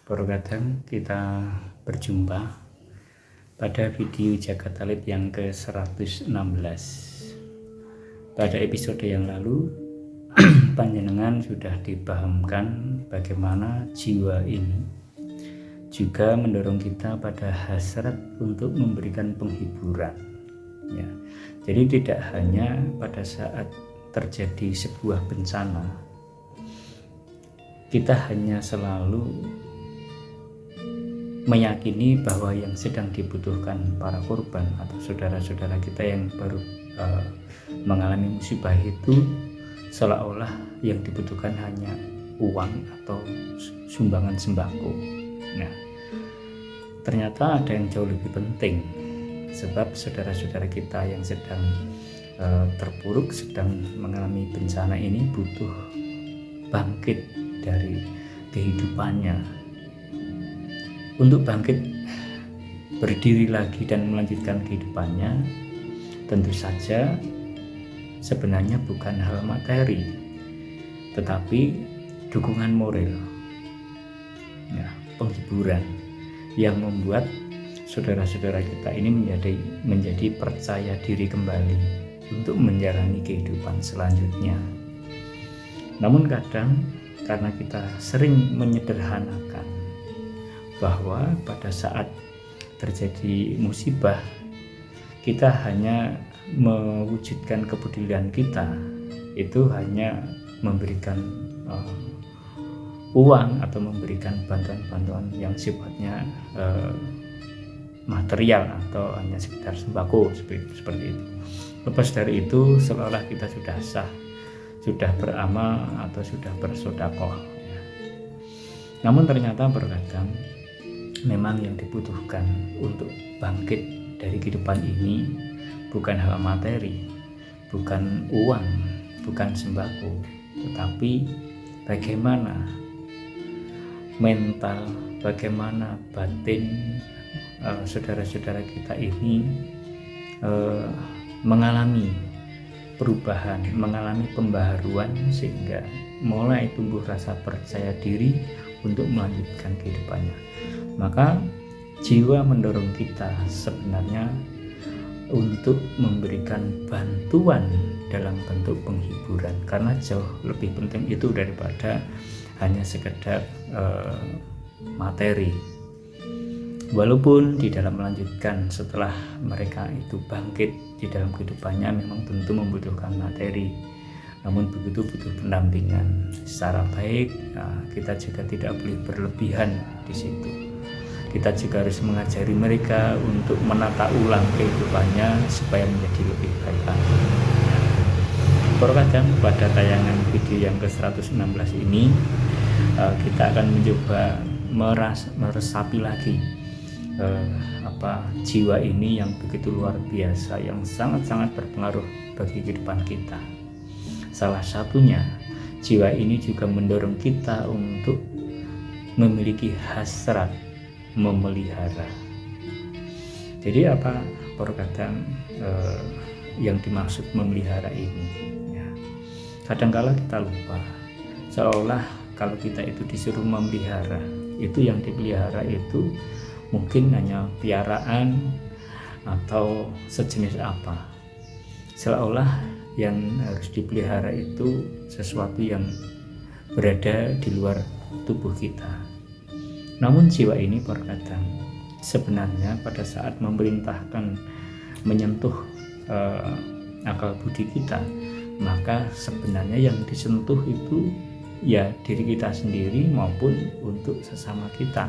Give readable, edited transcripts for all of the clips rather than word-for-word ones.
Baru kadang kita berjumpa pada video Jagat Talib yang ke-116. Pada episode yang lalu panjenengan sudah dipahamkan bagaimana jiwa ini juga mendorong kita pada hasrat untuk memberikan penghiburan ya. Jadi tidak hanya pada saat terjadi sebuah bencana kita hanya selalu meyakini bahwa yang sedang dibutuhkan para korban atau saudara-saudara kita yang baru mengalami musibah itu seolah-olah yang dibutuhkan hanya uang atau sumbangan sembako. Nah, ternyata ada yang jauh lebih penting, sebab saudara-saudara kita yang sedang terpuruk, sedang mengalami bencana ini butuh bangkit dari kehidupannya. Untuk bangkit berdiri lagi dan melanjutkan kehidupannya, tentu saja sebenarnya bukan hal materi, tetapi dukungan moral ya, penghiburan yang membuat saudara-saudara kita ini menjadi percaya diri kembali untuk menjalani kehidupan selanjutnya. Namun kadang karena kita sering menyederhanakan bahwa pada saat terjadi musibah kita hanya mewujudkan kepedulian kita itu hanya memberikan uang atau memberikan bantuan-bantuan yang sifatnya material atau hanya sekedar sembako seperti itu. Lepas dari itu seolah kita sudah sah, sudah beramal atau sudah bersedekah. Namun ternyata terkadang memang yang dibutuhkan untuk bangkit dari kehidupan ini bukan hal materi, bukan uang, bukan sembako, tetapi bagaimana mental, bagaimana batin saudara-saudara kita ini mengalami perubahan, mengalami pembaharuan sehingga mulai tumbuh rasa percaya diri untuk melanjutkan kehidupannya. Maka jiwa mendorong kita sebenarnya untuk memberikan bantuan dalam bentuk penghiburan, karena jauh lebih penting itu daripada hanya sekedar materi. Walaupun di dalam melanjutkan setelah mereka itu bangkit di dalam kehidupannya memang tentu membutuhkan materi, namun begitu butuh pendampingan secara baik. Kita juga tidak boleh berlebihan di situ. Kita juga harus mengajari mereka untuk menata ulang kehidupannya supaya menjadi lebih baik lagi. Terkadang pada tayangan video yang ke-116 ini kita akan mencoba meresapi lagi jiwa ini yang begitu luar biasa, yang sangat-sangat berpengaruh bagi kehidupan kita. Salah satunya jiwa ini juga mendorong kita untuk memiliki hasrat memelihara. Jadi apa perkataan yang dimaksud memelihara ini ya. Kadangkala kita lupa, seolah kalau kita itu disuruh memelihara, itu yang dipelihara itu mungkin hanya piaraan atau sejenis apa, seolah yang harus dipelihara itu sesuatu yang berada di luar tubuh kita. Namun jiwa ini berkata sebenarnya pada saat memerintahkan menyentuh akal budi kita, maka sebenarnya yang disentuh itu ya diri kita sendiri maupun untuk sesama kita.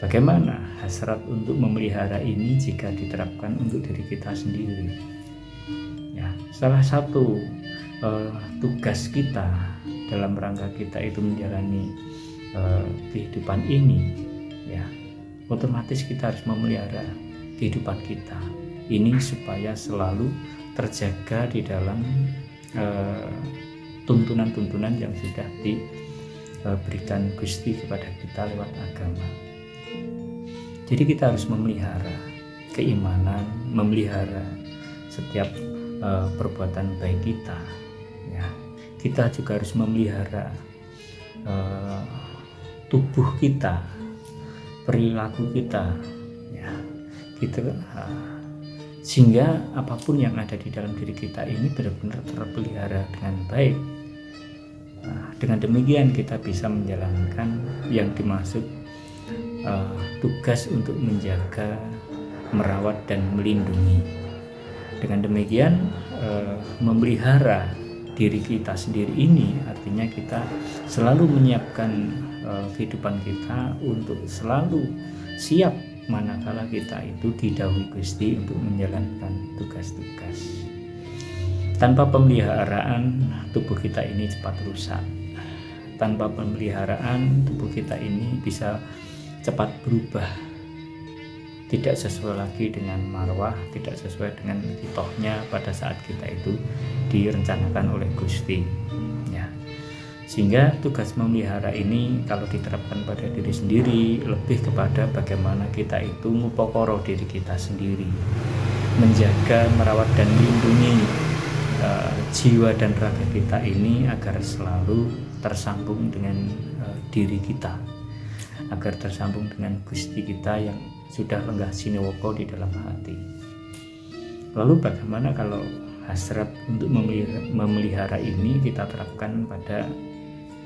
Bagaimana hasrat untuk memelihara ini jika diterapkan untuk diri kita sendiri? Ya, salah satu tugas kita dalam rangka kita itu menjalani kehidupan ini ya, otomatis kita harus memelihara kehidupan kita ini supaya selalu terjaga di dalam tuntunan-tuntunan yang sudah diberikan Gusti kepada kita lewat agama. Jadi kita harus memelihara keimanan, memelihara setiap perbuatan baik kita ya. Kita juga harus memelihara tubuh kita, perilaku kita, ya, gitu, sehingga apapun yang ada di dalam diri kita ini benar-benar terpelihara dengan baik. Dengan demikian kita bisa menjalankan yang dimaksud tugas untuk menjaga, merawat dan melindungi. Dengan demikian memelihara diri kita sendiri ini artinya kita selalu menyiapkan kehidupan kita untuk selalu siap manakala kita itu didhawuhi Gusti untuk menjalankan tugas-tugas. Tanpa pemeliharaan tubuh kita ini cepat rusak. Tanpa pemeliharaan tubuh kita ini bisa cepat berubah, tidak sesuai lagi dengan marwah, tidak sesuai dengan kitohnya pada saat kita itu direncanakan oleh Gusti, ya. Sehingga tugas memelihara ini kalau diterapkan pada diri sendiri lebih kepada bagaimana kita itu ngupokoro diri kita sendiri, menjaga, merawat dan melindungi jiwa dan raga kita ini agar selalu tersambung dengan diri kita, agar tersambung dengan Gusti kita yang sudah lenggah sinewoko di dalam hati. Lalu bagaimana kalau hasrat untuk memelihara ini kita terapkan pada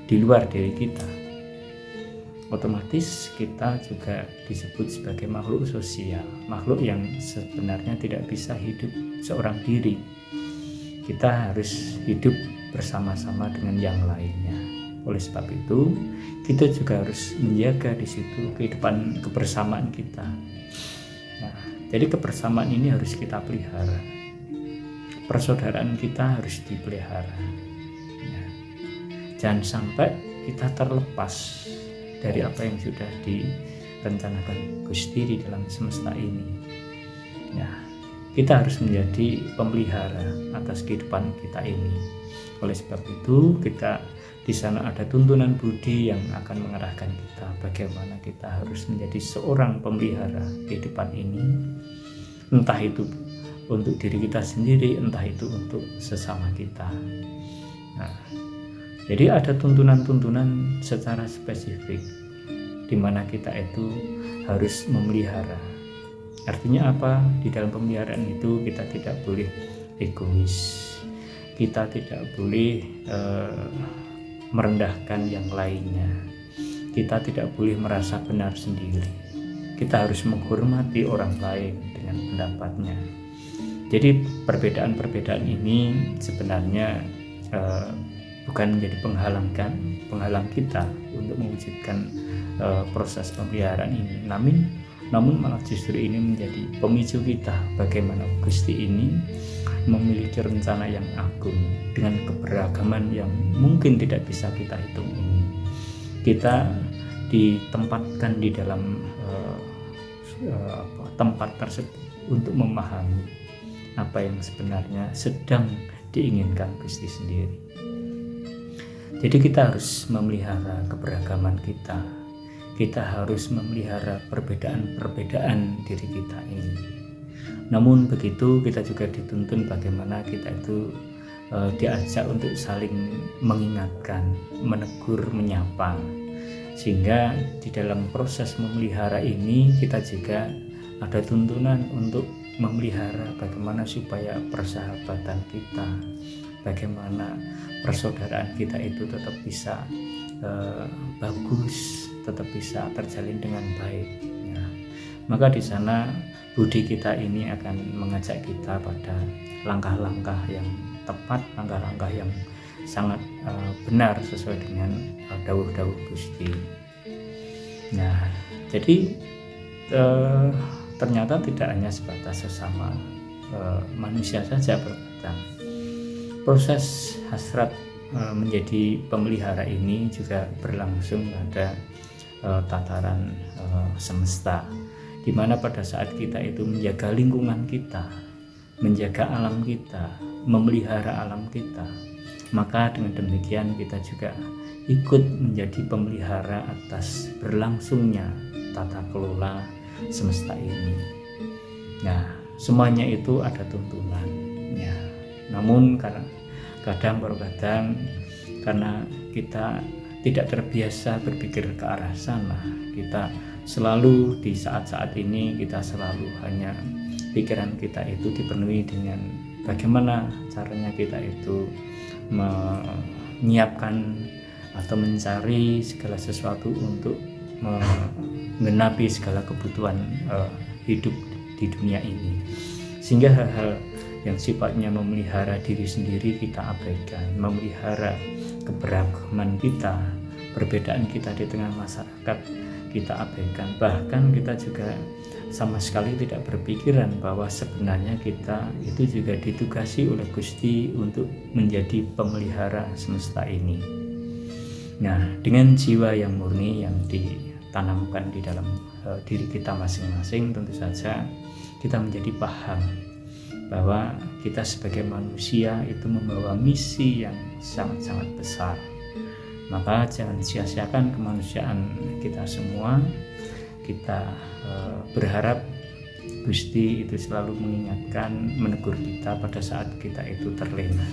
di luar diri kita? Otomatis kita juga disebut sebagai makhluk sosial, makhluk yang sebenarnya tidak bisa hidup seorang diri. Kita harus hidup bersama-sama dengan yang lainnya. Oleh sebab itu, kita juga harus menjaga di situ kehidupan kebersamaan kita. Nah, jadi kebersamaan ini harus kita pelihara. Persaudaraan kita harus dipelihara. Ya. Jangan sampai kita terlepas dari apa yang sudah direncanakan Gusti di dalam semesta ini. Ya. Kita harus menjadi pemelihara atas kehidupan kita ini. Oleh sebab itu, kita di sana ada tuntunan budi yang akan mengarahkan kita bagaimana kita harus menjadi seorang pemelihara kehidupan ini, entah itu untuk diri kita sendiri, entah itu untuk sesama kita. Nah, jadi ada tuntunan-tuntunan secara spesifik di mana kita itu harus memelihara. Artinya apa? Di dalam pemeliharaan itu kita tidak boleh egois, kita tidak boleh merendahkan yang lainnya, kita tidak boleh merasa benar sendiri, kita harus menghormati orang lain dengan pendapatnya. Jadi perbedaan-perbedaan ini sebenarnya bukan menjadi penghalang kita untuk mewujudkan proses pemeliharaan ini, namun malah justru ini menjadi pemicu kita bagaimana Gusti ini memiliki rencana yang agung dengan keberagaman yang mungkin tidak bisa kita hitung ini. Kita ditempatkan di dalam tempat tersebut untuk memahami apa yang sebenarnya sedang diinginkan Gusti sendiri. Jadi kita harus memelihara keberagaman kita. Kita harus memelihara perbedaan-perbedaan diri kita ini. Namun begitu kita juga dituntun bagaimana kita itu diajak untuk saling mengingatkan, menegur, menyapa. Sehingga di dalam proses memelihara ini kita juga ada tuntunan untuk memelihara bagaimana supaya persahabatan kita, bagaimana persaudaraan kita itu tetap bisa bagus, tetap bisa terjalin dengan baik. Ya. Maka di sana budi kita ini akan mengajak kita pada langkah-langkah yang tepat, langkah-langkah yang sangat benar sesuai dengan dawuh-dawuh Gusti. Nah, jadi ternyata tidak hanya sebatas sesama manusia saja berkata. Proses hasrat menjadi pemelihara ini juga berlangsung pada tataran semesta, di mana pada saat kita itu menjaga lingkungan kita, menjaga alam kita, memelihara alam kita, maka dengan demikian kita juga ikut menjadi pemelihara atas berlangsungnya tata kelola semesta ini. Nah, semuanya itu ada tuntunannya. Namun kadang karena kita tidak terbiasa berpikir ke arah sana. Kita selalu di saat-saat ini kita selalu hanya pikiran kita itu dipenuhi dengan bagaimana caranya kita itu menyiapkan atau mencari segala sesuatu untuk menggenapi segala kebutuhan hidup di dunia ini, sehingga hal-hal yang sifatnya memelihara diri sendiri kita abaikan, memelihara keberagaman kita, perbedaan kita di tengah masyarakat kita abaikan. Bahkan kita juga sama sekali tidak berpikiran bahwa sebenarnya kita itu juga ditugasi oleh Gusti untuk menjadi pemelihara semesta ini. Nah, dengan jiwa yang murni yang ditanamkan di dalam diri kita masing-masing, tentu saja kita menjadi paham bahwa kita sebagai manusia itu membawa misi yang sangat-sangat besar. Maka jangan sia-siakan kemanusiaan kita semua. Kita berharap Gusti itu selalu mengingatkan, menegur kita pada saat kita itu terlena.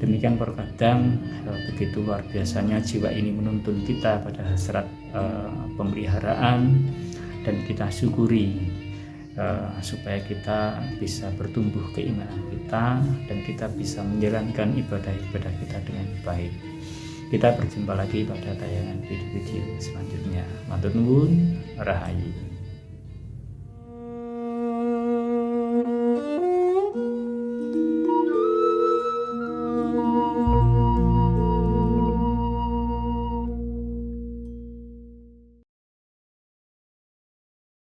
Demikian terkadang begitu luar biasanya jiwa ini menuntun kita pada hasrat pemeliharaan, dan kita syukuri supaya kita bisa bertumbuh keimanan kita dan kita bisa menjalankan ibadah-ibadah kita dengan baik. Kita berjumpa lagi pada tayangan video-video selanjutnya. Matur nuwun, rahayu.